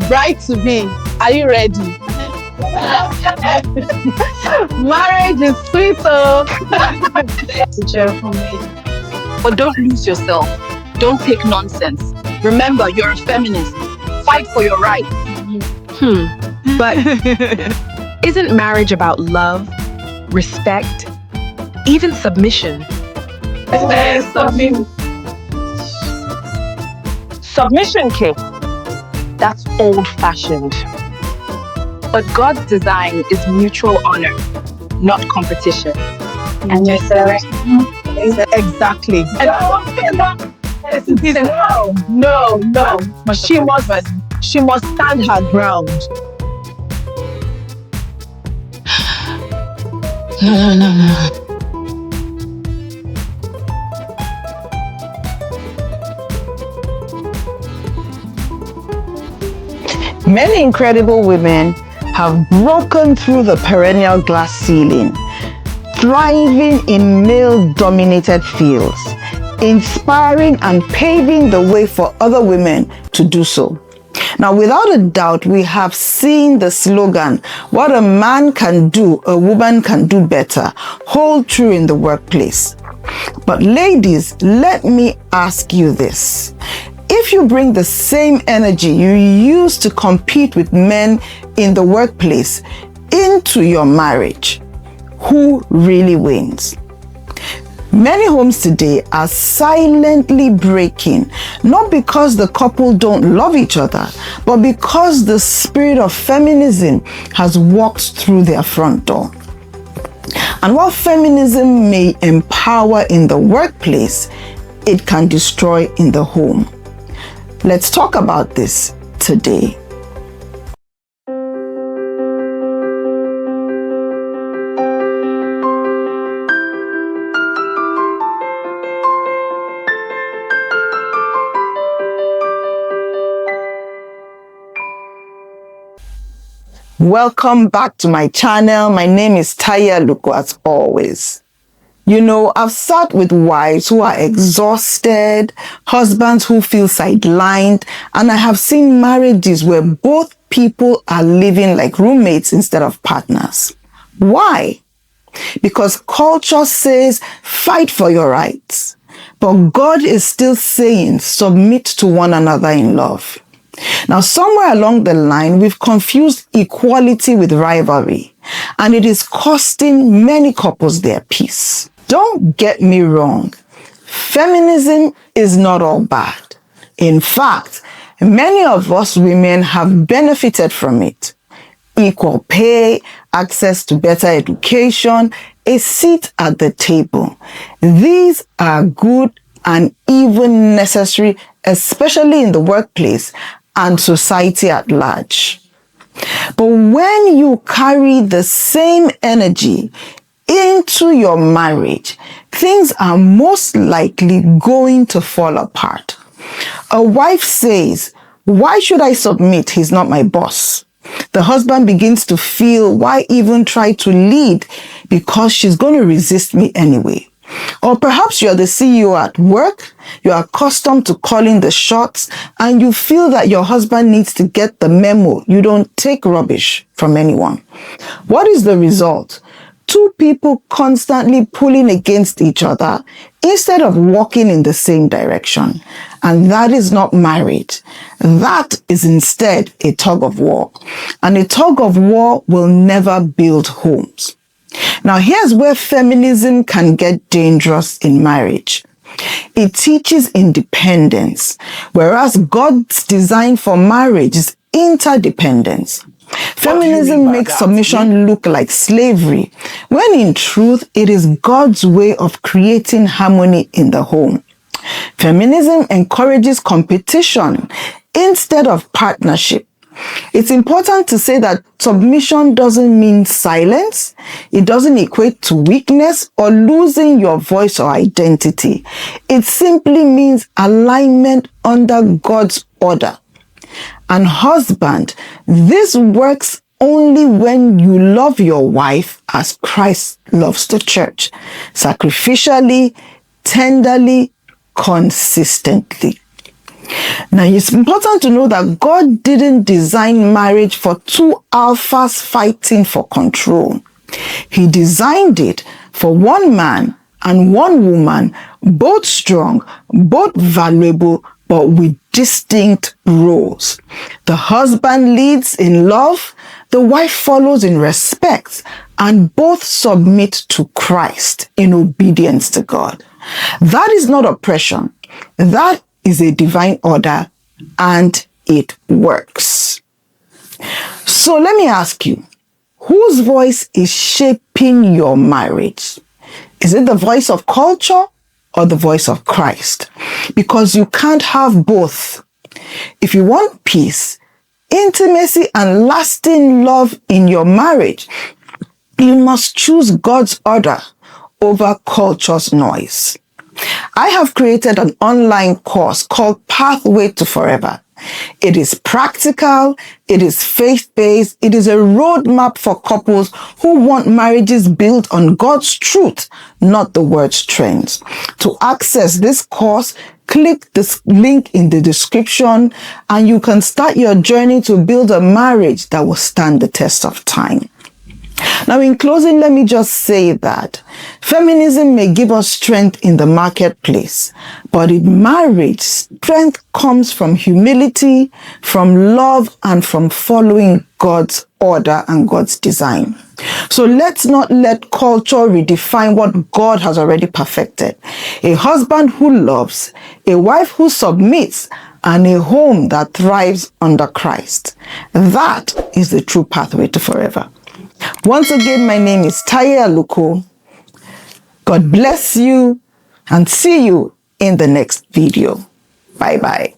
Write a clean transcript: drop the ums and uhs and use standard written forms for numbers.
Bride to be, are you ready? Marriage is sweet, oh. But don't lose yourself. Don't take nonsense. Remember, you're a feminist. Fight for your rights. But isn't marriage about love, respect, even submission? Submission, Kay. That's old-fashioned. But God's design is mutual honor, not competition. And you're serious? Exactly. No. She must stand her ground. No. Many incredible women have broken through the perennial glass ceiling, thriving in male-dominated fields, inspiring and paving the way for other women to do so. Now, without a doubt, we have seen the slogan, "What a man can do, a woman can do better," hold true in the workplace. But ladies, let me ask you this. If you bring the same energy you use to compete with men in the workplace into your marriage, who really wins? Many homes today are silently breaking, not because the couple don't love each other, but because the spirit of feminism has walked through their front door. And while feminism may empower in the workplace, it can destroy in the home. Let's talk about this today. Welcome back to my channel. My name is Taya Luko, as always. You know, I've sat with wives who are exhausted, husbands who feel sidelined, and I have seen marriages where both people are living like roommates instead of partners. Why? Because culture says fight for your rights, but God is still saying submit to one another in love. Now, somewhere along the line, we've confused equality with rivalry, and it is costing many couples their peace. Don't get me wrong. Feminism is not all bad. In fact, many of us women have benefited from it. Equal pay, access to better education, a seat at the table. These are good and even necessary, especially in the workplace and society at large. But when you carry the same energy into your marriage, things are most likely going to fall apart. A wife says, "Why should I submit? He's not my boss." The husband begins to feel, "Why even try to lead? Because she's going to resist me anyway." Or perhaps you're the CEO at work, you're accustomed to calling the shots, and you feel that your husband needs to get the memo. You don't take rubbish from anyone. What is the result? Two people constantly pulling against each other instead of walking in the same direction. And that is not marriage. That is instead a tug of war. And a tug of war will never build homes. Now, here's where feminism can get dangerous in marriage. It teaches independence, whereas God's design for marriage is interdependence. Feminism makes submission look like slavery, when in truth, it is God's way of creating harmony in the home. Feminism encourages competition instead of partnership. It's important to say that submission doesn't mean silence. It doesn't equate to weakness or losing your voice or identity. It simply means alignment under God's order. And husband, this works only when you love your wife as Christ loves the church, sacrificially, tenderly, consistently. Now, it's important to know that God didn't design marriage for two alphas fighting for control. He designed it for one man and one woman, both strong, both valuable, but with distinct roles. The husband leads in love, the wife follows in respect, and both submit to Christ in obedience to God. That is not oppression. That is a divine order, and it works. So let me ask you, whose voice is shaping your marriage? Is it the voice of culture or the voice of Christ? Because you can't have both. If you want peace, intimacy, and lasting love in your marriage, you must choose God's order over culture's noise. I have created an online course called Pathway to Forever. It is practical, it is faith-based, it is a roadmap for couples who want marriages built on God's truth, not the world's trends. To access this course, click this link in the description and you can start your journey to build a marriage that will stand the test of time. Now, in closing, let me just say that feminism may give us strength in the marketplace, but in marriage, strength comes from humility, from love, and from following God's order and God's design. So let's not let culture redefine what God has already perfected. A husband who loves, a wife who submits, and a home that thrives under Christ. That is the true pathway to forever. Once again, my name is Taya Luko. God bless you and see you in the next video. Bye-bye.